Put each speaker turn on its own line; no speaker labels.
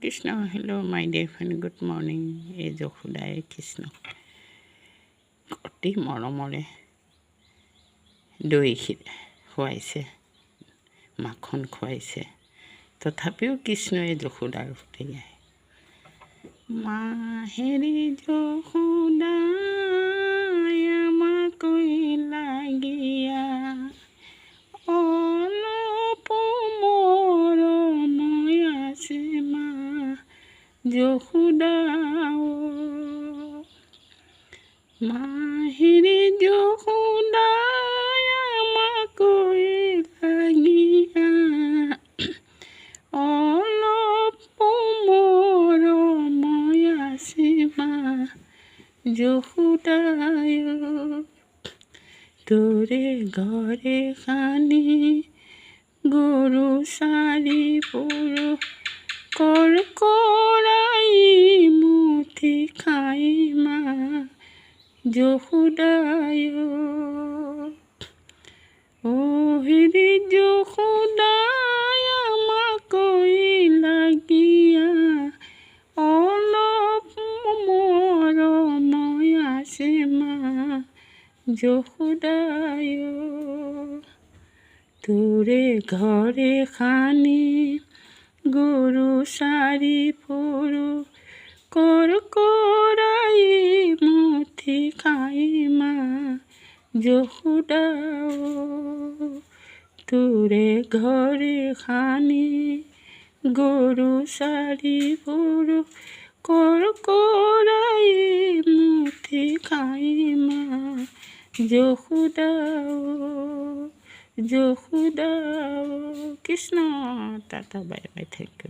Krishna hello' মাই dear friend good morning. এই যশোদাই কৃষ্ণ অতি মৰমৰে দৈ খুৱাইছে, মাখন খুৱাইছে, তথাপিও কৃষ্ণই যশোদাৰ ওচৰলৈ আহে। মাহেৰি যশোদাই আমাকৈ লাগীয়া, অলপ মৰমই আছে মা যশোদা ও। মাহেৰি যশোদাই আমাকৈ লাগীয়া, অলপ মৰমই আছে মা যশোদা ও। তোৰে ঘৰে খানি গৰু চাৰি পুৰু, কৰাই মুঠি খাই মা যশোদা ও। অ হেৰি যশোদাই আমাকৈ লাগীয়া, অলপ মৰমই আছে মা যশোদা ও। তোৰে ঘৰে খানি গৰু চাৰি পুৰু, কৰাই মুঠি খাই মা যশোদা ও। তোৰে ঘৰে খানি গৰু চাৰি পুৰু, কৰাই মুঠি খাই মা যশোদা ও, যশোদা ও। Krishna tata bye bye, thank you.